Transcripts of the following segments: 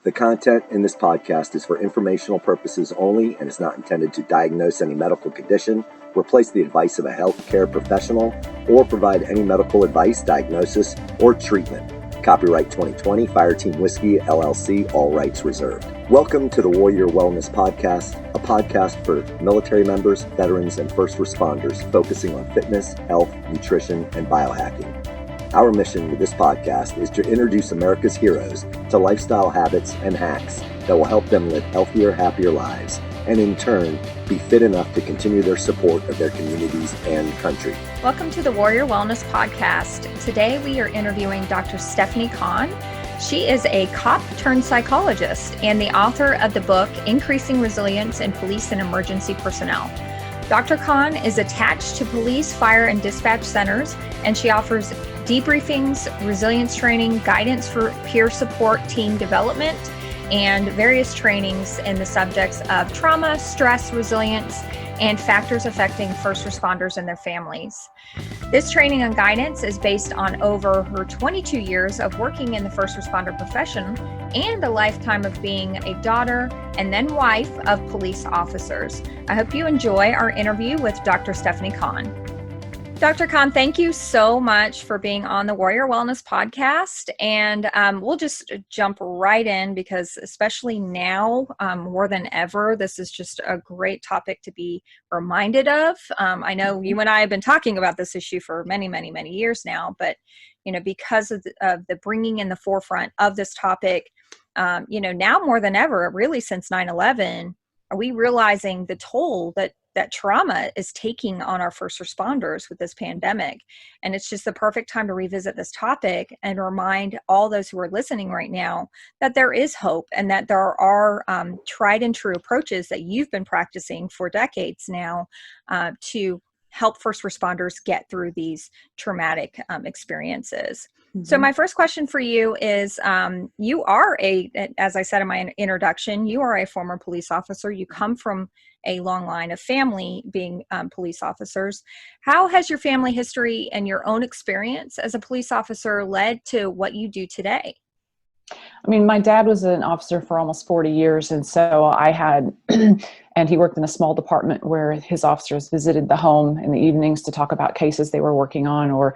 The content in this podcast is for informational purposes only and is not intended to diagnose any medical condition, replace the advice of a healthcare professional, or provide any medical advice, diagnosis, or treatment. Copyright 2020, Fireteam Whiskey, LLC, all rights reserved. Welcome to the Warrior Wellness Podcast, a podcast for military members, veterans, and first responders focusing on fitness, health, nutrition, and biohacking. Our mission with this podcast is to introduce America's heroes to lifestyle habits and hacks that will help them live healthier, happier lives, and in turn, be fit enough to continue their support of their communities and country. Welcome to the Warrior Wellness Podcast. Today we are interviewing Dr. Stephanie Conn. She is a cop turned psychologist and the author of the book, Increasing Resilience in Police and Emergency Personnel. Dr. Conn is attached to police, fire, and dispatch centers, and she offers debriefings, resilience training, guidance for peer support, team development, and various trainings in the subjects of trauma, stress, resilience, and factors affecting first responders and their families. This training and guidance is based on over her 22 years of working in the first responder profession and a lifetime of being a daughter and then wife of police officers. I hope you enjoy our interview with Dr. Stephanie Conn. Dr. Conn, thank you so much for being on the Warrior Wellness Podcast. And we'll just jump right in because especially now, more than ever, this is just a great topic to be reminded of. I know you and I have been talking about this issue for many, many, many years now, but because of the bringing in the forefront of this topic, now more than ever, really since 9/11, are we realizing the toll that trauma is taking on our first responders with this pandemic. And it's just the perfect time to revisit this topic and remind all those who are listening right now that there is hope and that there are tried and true approaches that you've been practicing for decades now to help first responders get through these traumatic experiences. Mm-hmm. So my first question for you is, you are as I said in my introduction, you are a former police officer. You come from a long line of family being police officers. How has your family history and your own experience as a police officer led to what you do today? I mean, my dad was an officer for almost 40 years. And so I had, and he worked in a small department where his officers visited the home in the evenings to talk about cases they were working on or,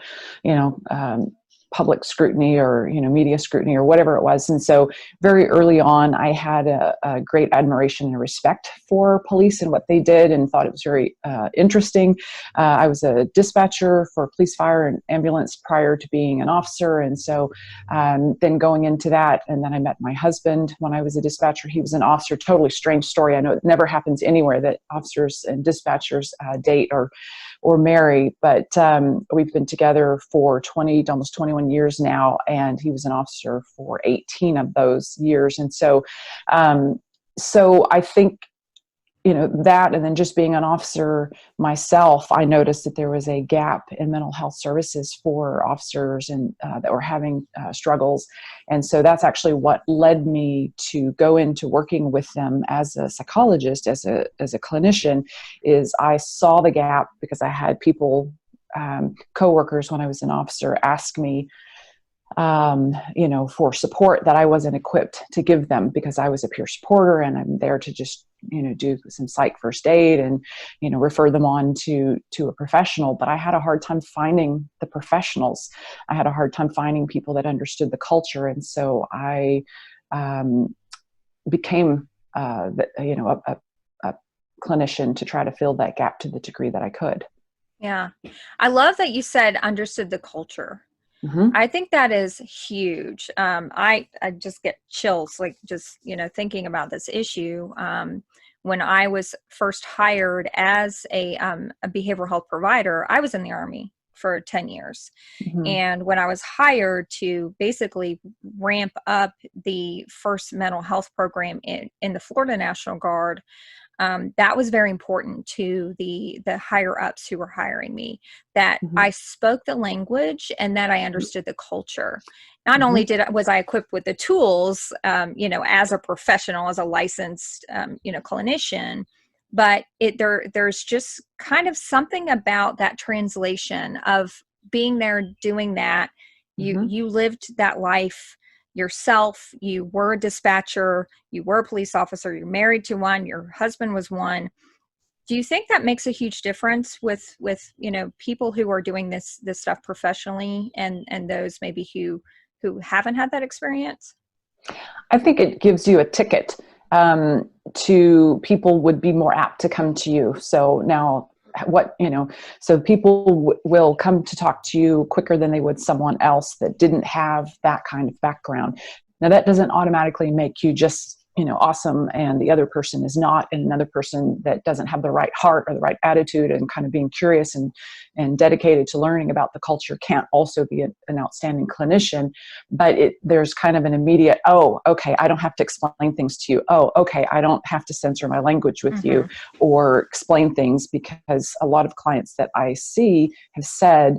public scrutiny or, media scrutiny or whatever it was. And so very early on, I had a great admiration and respect for police and what they did and thought it was very interesting. I was a dispatcher for police, fire, and ambulance prior to being an officer. And so then going into that, and then I met my husband when I was a dispatcher. He was an officer, totally strange story. I know it never happens anywhere that officers and dispatchers date or marry, but we've been together for almost 21 years now, and he was an officer for 18 of those years. And so I think, that, and then just being an officer myself, I noticed that there was a gap in mental health services for officers and that were having struggles. And so that's actually what led me to go into working with them as a psychologist, as a clinician, is I saw the gap because I had people, coworkers when I was an officer, ask me, for support that I wasn't equipped to give them because I was a peer supporter and I'm there to just, do some psych first aid and, refer them on to a professional. But I had a hard time finding the professionals. I had a hard time finding people that understood the culture. And so I became, a clinician to try to fill that gap to the degree that I could. Yeah. I love that you said understood the culture. Mm-hmm. I think that is huge. I just get chills, thinking about this issue. When I was first hired as a behavioral health provider, I was in the Army for 10 years. Mm-hmm. And when I was hired to basically ramp up the first mental health program in the Florida National Guard, that was very important to the higher ups who were hiring me, that mm-hmm. I spoke the language and that I understood the culture. Not mm-hmm. only was I equipped with the tools, as a professional, as a licensed, clinician, but there's just kind of something about that translation of being there, doing that. You lived that life yourself, you were a dispatcher, you were a police officer, you're married to one, your husband was one. Do you think that makes a huge difference with people who are doing this stuff professionally, and those maybe who haven't had that experience? I think it gives you a ticket to people would be more apt to come to you. So now so people will come to talk to you quicker than they would someone else that didn't have that kind of background. Now that doesn't automatically make you just awesome and the other person is not, and another person that doesn't have the right heart or the right attitude and kind of being curious and dedicated to learning about the culture can't also be an outstanding clinician. But there's kind of an immediate, oh, okay, I don't have to explain things to you. Oh, okay, I don't have to censor my language with you or explain things, because a lot of clients that I see have said,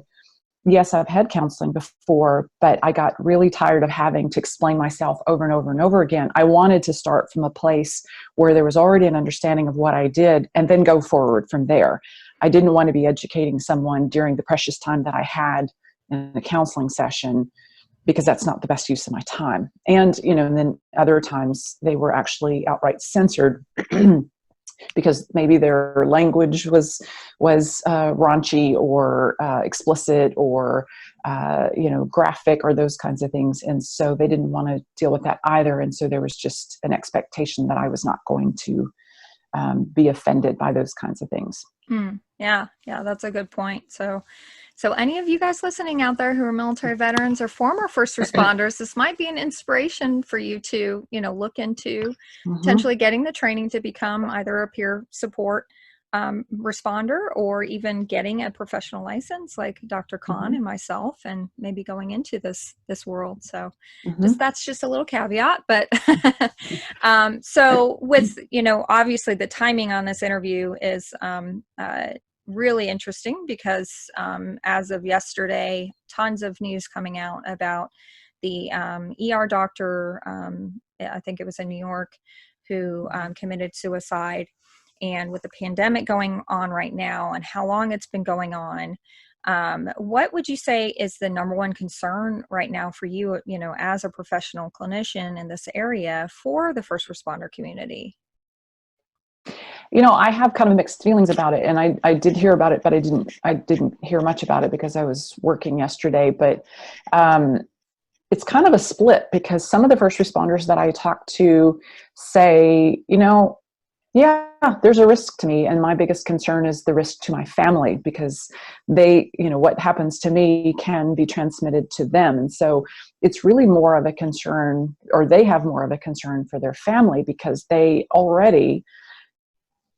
yes, I've had counseling before, but I got really tired of having to explain myself over and over and over again. I wanted to start from a place where there was already an understanding of what I did and then go forward from there. I didn't want to be educating someone during the precious time that I had in a counseling session, because that's not the best use of my time. And, and then other times they were actually outright censored because maybe their language was raunchy or explicit or graphic or those kinds of things, and so they didn't want to deal with that either. And so there was just an expectation that I was not going to be offended by those kinds of things. Yeah, that's a good point. So any of you guys listening out there who are military veterans or former first responders, this might be an inspiration for you to, look into potentially getting the training to become either a peer support responder, or even getting a professional license like Dr. Conn and myself, and maybe going into this world. So that's just a little caveat, but so with, obviously the timing on this interview is really interesting, because as of yesterday, tons of news coming out about the ER doctor, I think it was in New York, who committed suicide. And with the pandemic going on right now and how long it's been going on, what would you say is the number one concern right now for you, as a professional clinician in this area for the first responder community? I have kind of mixed feelings about it, and I did hear about it, but I didn't hear much about it because I was working yesterday. But it's kind of a split, because some of the first responders that I talk to say, yeah, there's a risk to me, and my biggest concern is the risk to my family, because they, what happens to me can be transmitted to them. And so it's really more of a concern, or they have more of a concern for their family, because they already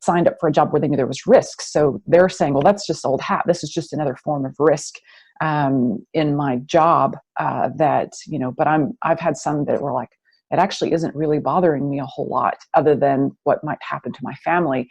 signed up for a job where they knew there was risk. So they're saying, well, that's just old hat. This is just another form of risk in my job but I've had some that were like, it actually isn't really bothering me a whole lot, other than what might happen to my family.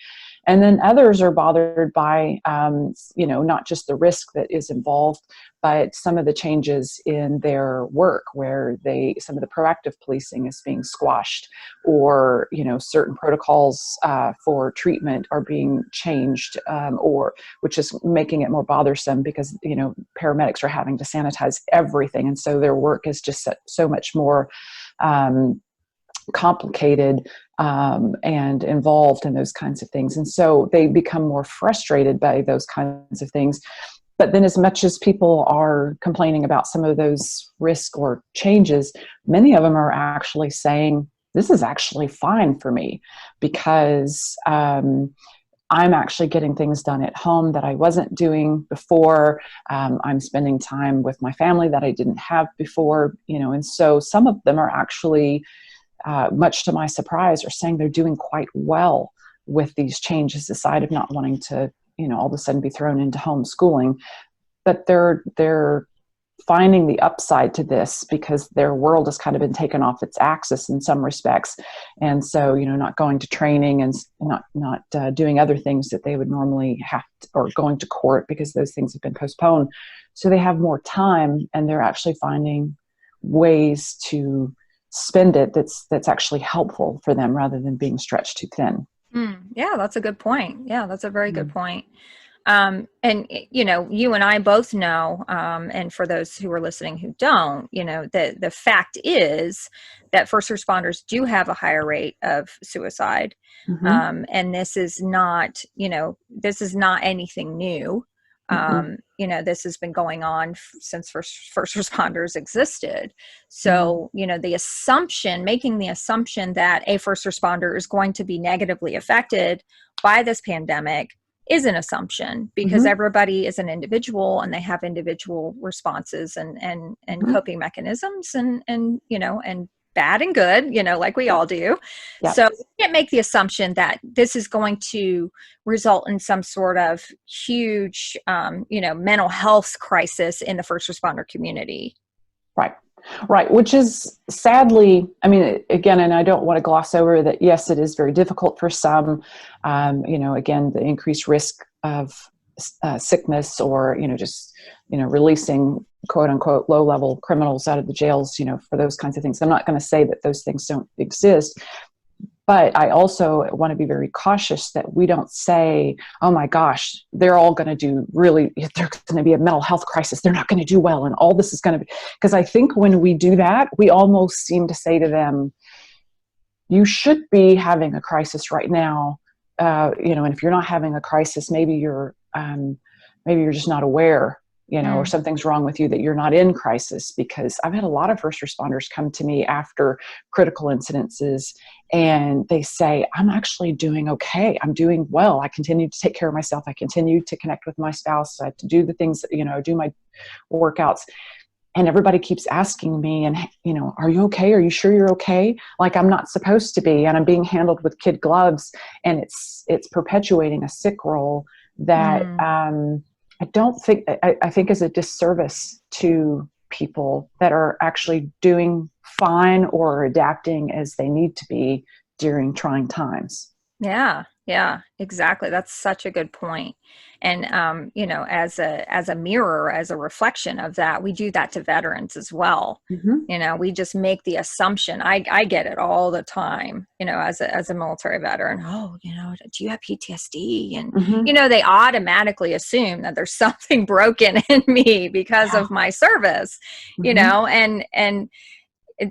And then others are bothered by, not just the risk that is involved, but some of the changes in their work, where some of the proactive policing is being squashed, or, certain protocols for treatment are being changed, which is making it more bothersome, because, paramedics are having to sanitize everything. And so their work is just so much more complicated and involved in those kinds of things. And so they become more frustrated by those kinds of things. But then, as much as people are complaining about some of those risks or changes, many of them are actually saying, this is actually fine for me, because I'm actually getting things done at home that I wasn't doing before. I'm spending time with my family that I didn't have before, and so some of them are actually, much to my surprise, are saying they're doing quite well with these changes, aside of not wanting to, all of a sudden be thrown into homeschooling. But they're finding the upside to this, because their world has kind of been taken off its axis in some respects. And so, not going to training and not doing other things that they would normally have to, or going to court, because those things have been postponed. So they have more time, and they're actually finding ways to spend it that's actually helpful for them, rather than being stretched too thin. Yeah, that's a good point. Yeah, that's a very good point. And you and I both know, and for those who are listening who don't, the fact is that first responders do have a higher rate of suicide. Mm-hmm. And this is not anything new. This has been going on since first responders existed. So, making the assumption that a first responder is going to be negatively affected by this pandemic is an assumption, because Mm-hmm. everybody is an individual and they have individual responses and Mm-hmm. coping mechanisms and bad and good, like we all do. Yeah. So we can't make the assumption that this is going to result in some sort of huge, mental health crisis in the first responder community. Right. Right. Which is sadly, I mean, again, and I don't want to gloss over that. Yes, it is very difficult for some, again, the increased risk of sickness or, releasing quote unquote low level criminals out of the jails, for those kinds of things. I'm not going to say that those things don't exist. But I also want to be very cautious that we don't say, oh my gosh, they're all going to do really, there's going to be a mental health crisis. They're not going to do well. And all this is going to be, because I think when we do that, we almost seem to say to them, you should be having a crisis right now. And if you're not having a crisis, maybe you're just not aware, or something's wrong with you that you're not in crisis. Because I've had a lot of first responders come to me after critical incidences and they say, I'm actually doing okay. I'm doing well. I continue to take care of myself. I continue to connect with my spouse. I have to do the things, do my workouts. And everybody keeps asking me, and, are you okay? Are you sure you're okay? Like I'm not supposed to be, and I'm being handled with kid gloves, and it's perpetuating a sick role that, I don't think, I think is a disservice to people that are actually doing fine or adapting as they need to be during trying times. Yeah, exactly. That's such a good point. And, as a mirror, as a reflection of that, we do that to veterans as well. Mm-hmm. We just make the assumption. I get it all the time, as a military veteran. Oh, do you have PTSD? And, Mm-hmm. they automatically assume that there's something broken in me because of my service, Mm-hmm. and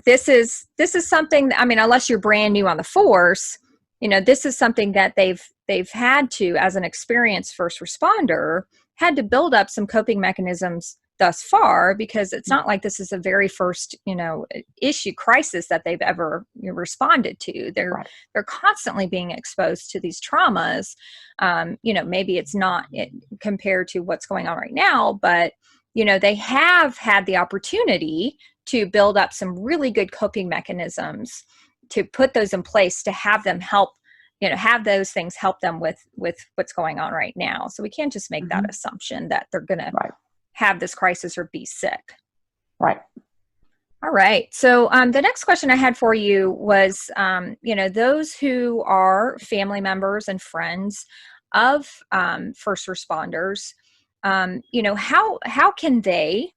this is something, I mean, unless you're brand new on the force, this is something that they've had to, as an experienced first responder, had to build up some coping mechanisms thus far, because it's not like this is the very first, issue crisis that they've ever responded to. They're constantly being exposed to these traumas. Maybe it's not compared to what's going on right now, but they have had the opportunity to build up some really good coping mechanisms, to put those in place, to have them help, have those things help them with what's going on right now. So we can't just make that assumption that they're going to have this crisis or be sick. Right. All right. So the next question I had for you was, those who are family members and friends of first responders, how can they,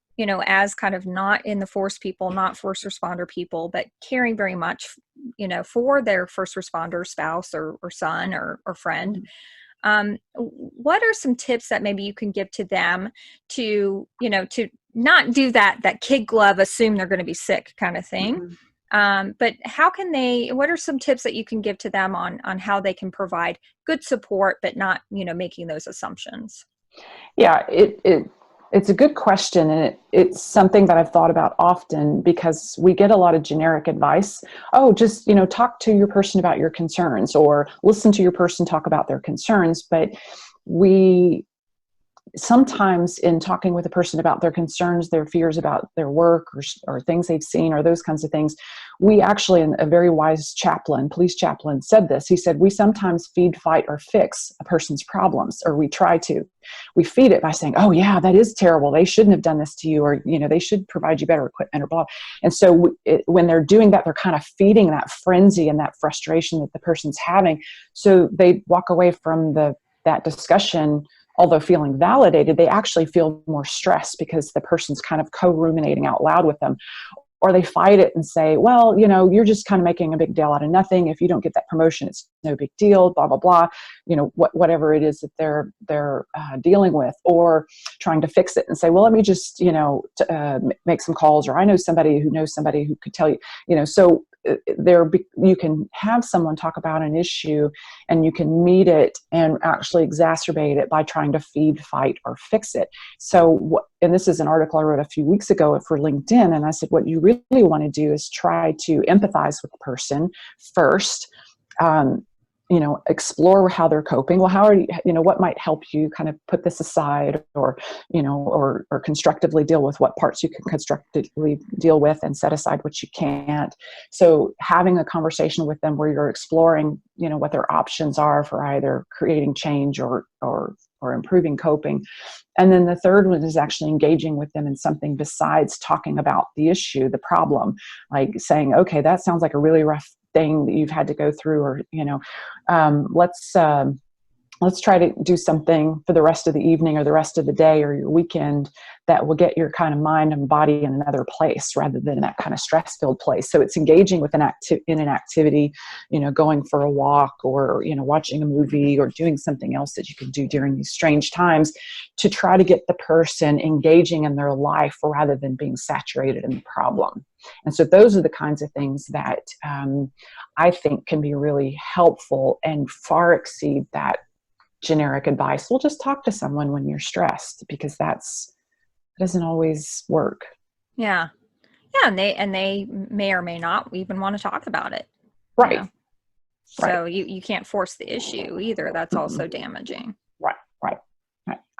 as kind of not in the force people, not first responder people, but caring very much, for their first responder spouse or son or friend. What are some tips that maybe you can give to them to, to not do that kid glove, assume they're going to be sick kind of thing? But what are some tips that you can give to them on how they can provide good support, but not, making those assumptions? Yeah, it's a good question, and it's something that I've thought about often, because we get a lot of generic advice. Oh, just, talk to your person about your concerns, or listen to your person talk about their concerns. But we sometimes, in talking with a person about their concerns, their fears about their work or things they've seen or those kinds of things, we actually, a very wise police chaplain said this. He said, we sometimes feed, fight, or fix a person's problems, or we try to. We feed it by saying, oh yeah, that is terrible. They shouldn't have done this to you, or, they should provide you better equipment, or blah. And so when they're doing that, they're kind of feeding that frenzy and that frustration that the person's having. So they walk away from that discussion, although feeling validated, they actually feel more stressed because the person's kind of co-ruminating out loud with them. or they fight it and say, well, you know, you're just kind of making a big deal out of nothing. If you don't get that promotion, it's no big deal, blah, blah, blah, you know, whatever it is that they're dealing with, or trying to fix it and say, well, let me just, you know, make some calls, or I know somebody who knows somebody who could tell you, you know, so you can have someone talk about an issue and you can meet it and actually exacerbate it by trying to feed, fight, or fix it. So, and this is an article I wrote a few weeks ago for LinkedIn, and I said, what you really want to do is try to empathize with the person first. You know, explore how they're coping. Well, how are you, you know, what might help you kind of put this aside, or, you know, or constructively deal with what parts you can constructively deal with and set aside what you can't. So having a conversation with them where you're exploring, you know, what their options are for either creating change or improving coping. And then the third one is actually engaging with them in something besides talking about the issue, the problem, like saying, okay, that sounds like a really rough thing that you've had to go through, or, you know, let's try to do something for the rest of the evening or the rest of the day or your weekend that will get your kind of mind and body in another place rather than that kind of stress-filled place. So it's engaging with an activity, you know, going for a walk, or, you know, watching a movie, or doing something else that you can do during these strange times to try to get the person engaging in their life rather than being saturated in the problem. And so those are the kinds of things that I think can be really helpful and far exceed that generic advice. Well, just talk to someone when you're stressed, because that doesn't always work. Yeah. Yeah. And they may or may not even want to talk about it. Right. You know? So you can't force the issue either. That's also damaging. Right.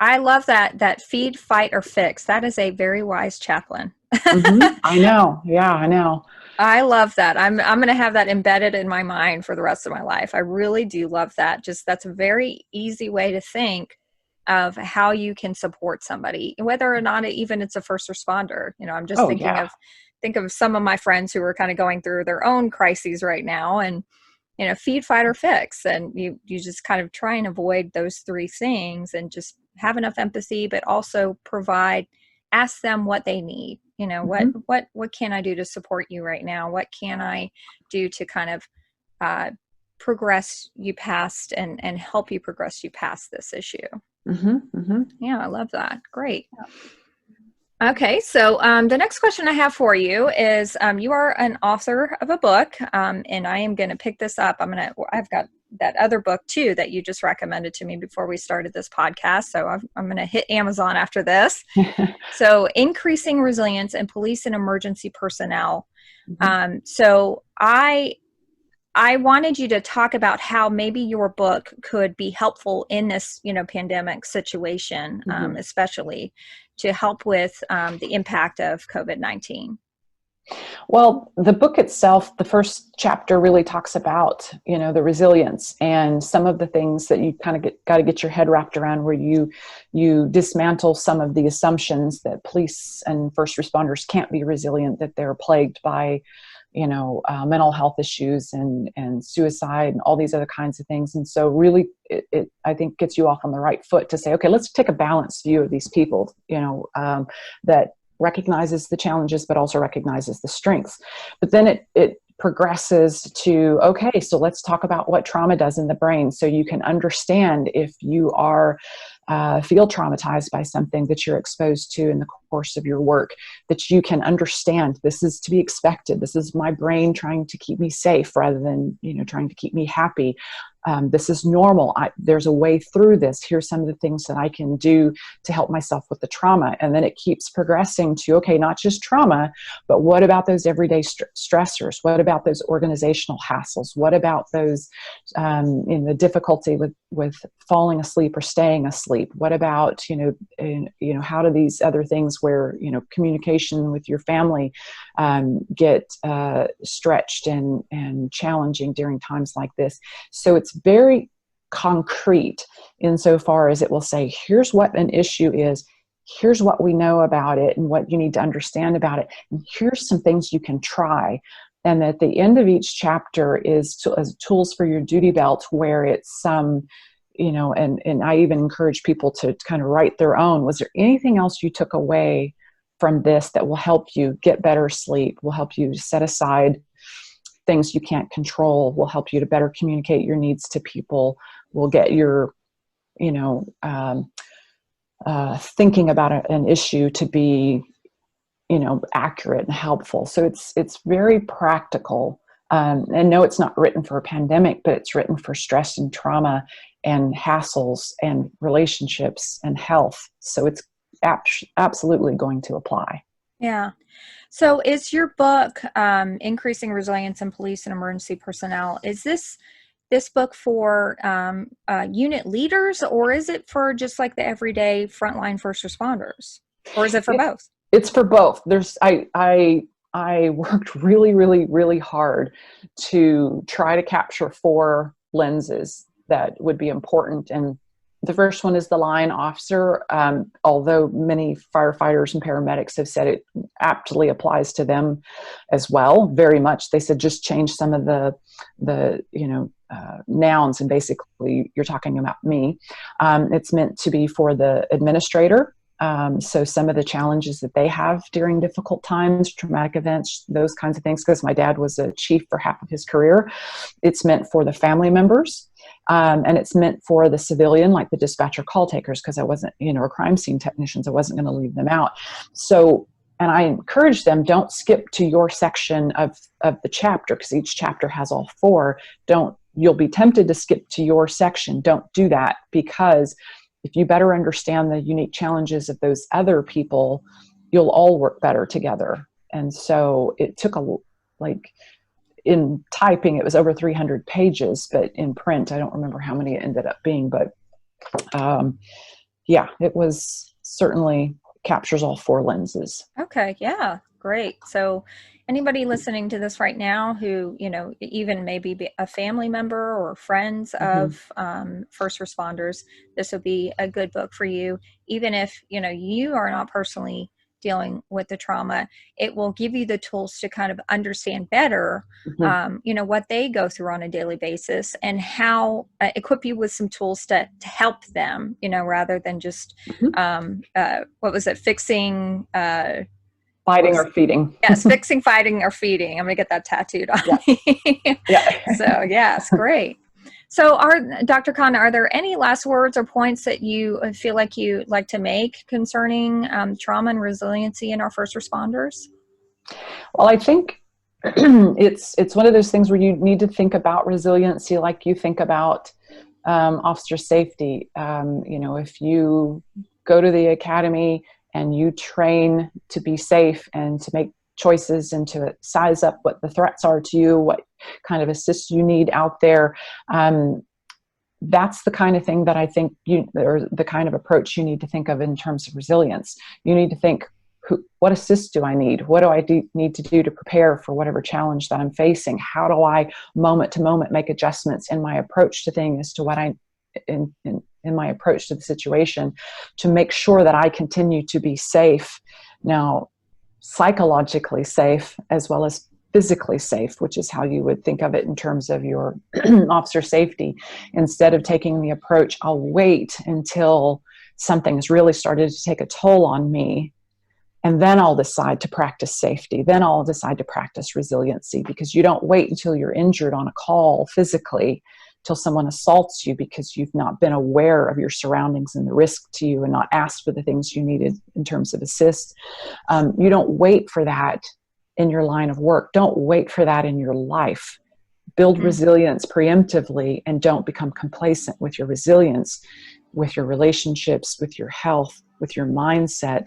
I love that feed, fight, or fix. That is a very wise chaplain. I know. Yeah, I know. I love that. I'm going to have that embedded in my mind for the rest of my life. I really do love that. Just that's a very easy way to think of how you can support somebody, whether or not it's a first responder. You know, I'm just think of some of my friends who are kind of going through their own crises right now, and, you know, feed, fight, or fix. And you just kind of try and avoid those three things and just have enough empathy, but also ask them what they need. You know, what can I do to support you right now? What can I do to kind of progress you past and help you progress you past this issue? Yeah, I love that. Great. Okay, so the next question I have for you is, you are an author of a book, and I am going to pick this up. I've got that other book too that you just recommended to me before we started this podcast. So I'm going to hit Amazon after this. So Increasing Resilience in Police and Emergency Personnel. So I wanted you to talk about how maybe your book could be helpful in this, you know, pandemic situation, especially to help with the impact of COVID-19. Well, the book itself, the first chapter really talks about, you know, the resilience and some of the things that you kind of got to get your head wrapped around, where you dismantle some of the assumptions that police and first responders can't be resilient, that they're plagued by, you know, mental health issues and suicide and all these other kinds of things. And so really, it I think gets you off on the right foot to say, okay, let's take a balanced view of these people, you know, that recognizes the challenges, but also recognizes the strengths. But then it progresses to, okay, so let's talk about what trauma does in the brain. So you can understand if you are feel traumatized by something that you're exposed to in the course of your work, that you can understand this is to be expected. This is my brain trying to keep me safe rather than, you know, trying to keep me happy. This is normal. There's a way through this. Here's some of the things that I can do to help myself with the trauma. And then it keeps progressing to, okay, not just trauma, but what about those everyday stressors? What about those organizational hassles? What about those, in the difficulty with falling asleep or staying asleep? What about, how do these other things where, communication with your family get stretched and challenging during times like this? So it's very concrete insofar as it will say, here's what an issue is, here's what we know about it and what you need to understand about it, and here's some things you can try. And at the end of each chapter is as tools for your duty belt, where it's and I even encourage people to kind of write their own. Was there anything else you took away from this that will help you get better sleep, will help you set aside things you can't control, will help you to better communicate your needs to people, will get your, thinking about an issue to be, accurate and helpful. So it's very practical. And no, it's not written for a pandemic, but it's written for stress and trauma and hassles and relationships and health. So it's absolutely going to apply. Yeah. So is your book, Increasing Resilience in Police and Emergency Personnel, is this book for unit leaders, or is it for just like the everyday frontline first responders? Or is it for both? It's for both. I worked really, really, really hard to try to capture 4 lenses that would be important. And the first one is the line officer, although many firefighters and paramedics have said it aptly applies to them as well, very much. They said just change some of the nouns, and basically you're talking about me. It's meant to be for the administrator. So some of the challenges that they have during difficult times, traumatic events, those kinds of things, because my dad was a chief for half of his career. It's meant for the family members, and it's meant for the civilian, like the dispatcher call takers, because I wasn't, or crime scene technicians, I wasn't going to leave them out. So, and I encourage them, don't skip to your section of the chapter, because each chapter has all 4. You'll be tempted to skip to your section. Don't do that, because if you better understand the unique challenges of those other people, you'll all work better together. And so it took in typing, it was over 300 pages, but in print, I don't remember how many it ended up being, but it was certainly captures all 4 lenses. Okay. Yeah. Great. So anybody listening to this right now who, even maybe a family member or friends of first responders, this would be a good book for you. Even if, you are not personally dealing with the trauma, it will give you the tools to kind of understand better, what they go through on a daily basis, and how equip you with some tools to help them, rather than just, what was it? Fixing, fighting or feeding. Yes, fixing, fighting, or feeding. I'm going to get that tattooed on me. So, yes, great. So, Dr. Conn, are there any last words or points that you feel like you like to make concerning trauma and resiliency in our first responders? Well, I think it's one of those things where you need to think about resiliency like you think about officer safety. If you go to the academy and you train to be safe and to make choices and to size up what the threats are to you, what kind of assist you need out there. That's the kind of thing that I think or the kind of approach you need to think of in terms of resilience. You need to think, what assist do I need? What do I need to do to prepare for whatever challenge that I'm facing? How do I moment to moment make adjustments in my approach to things as to what in my approach to the situation to make sure that I continue to be safe. Now, psychologically safe as well as physically safe, which is how you would think of it in terms of your officer safety. Instead of taking the approach, I'll wait until something's really started to take a toll on me, and then I'll decide to practice safety. Then I'll decide to practice resiliency, because you don't wait until you're injured on a call physically, till someone assaults you because you've not been aware of your surroundings and the risk to you and not asked for the things you needed in terms of assist. You don't wait for that in your line of work. Don't wait for that in your life. Build resilience preemptively, and don't become complacent with your resilience, with your relationships, with your health, with your mindset,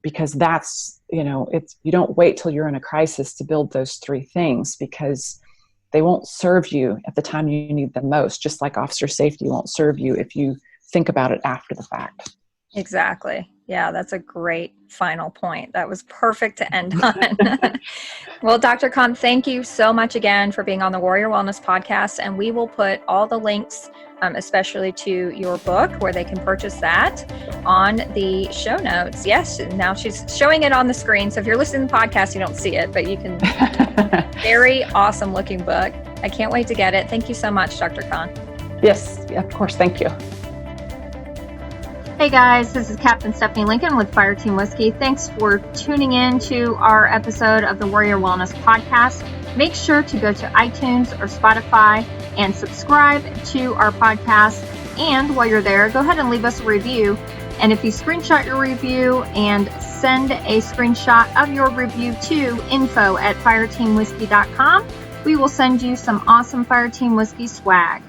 because that's, you don't wait till you're in a crisis to build those 3 things, because they won't serve you at the time you need them most, just like officer safety won't serve you if you think about it after the fact. Exactly. Yeah, that's a great final point. That was perfect to end on. Well, Dr. Conn, thank you so much again for being on the Warrior Wellness Podcast. And we will put all the links, especially to your book, where they can purchase that, on the show notes. Yes, now she's showing it on the screen. So if you're listening to the podcast, you don't see it, but you can. Very awesome looking book. I can't wait to get it. Thank you so much, Dr. Conn. Yes, of course. Thank you. Hey guys, this is Captain Stephanie Lincoln with Fireteam Whiskey. Thanks for tuning in to our episode of the Warrior Wellness Podcast. Make sure to go to iTunes or Spotify and subscribe to our podcast. And while you're there, go ahead and leave us a review. And if you screenshot your review and send a screenshot of your review to info@fireteamwhiskey.com, we will send you some awesome Fireteam Whiskey swag.